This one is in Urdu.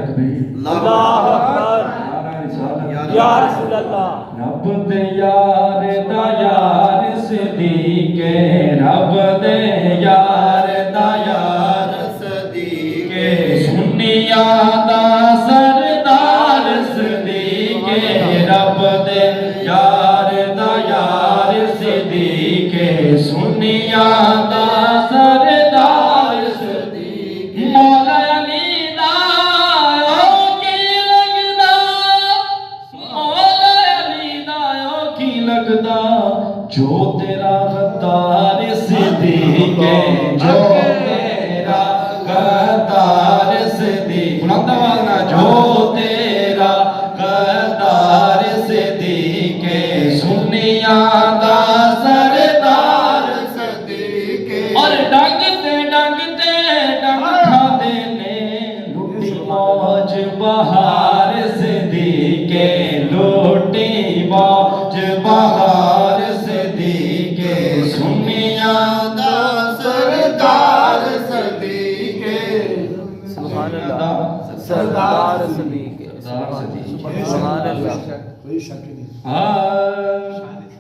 تکبیر اللہ اکبر یا رسول اللہ رب دے یار دا یار صدیق رب دے یار دا یار صدیق سنیاں دا سردار صدیق رب دے یار دا یار صدیق سنیاں دا سردار صدیق مولا علی دا او کی لگدا مولا علی دا او کی لگدا جو تیرا غدار صدیق جو تیرا غدار صدیق بلند آواز نہ جو تیرا غدار صدیق سنیاں دا سردار صدیق اور ڈنگ تے ڈنگ کھا دینے لوٹی موج بہار صدیق لوٹی موج بہار صدیق سنیاں دا سردار صدیق سبحان اللہ سردار صدیق سردار صدیق سبحان اللہ کوئی شک نہیں ہاں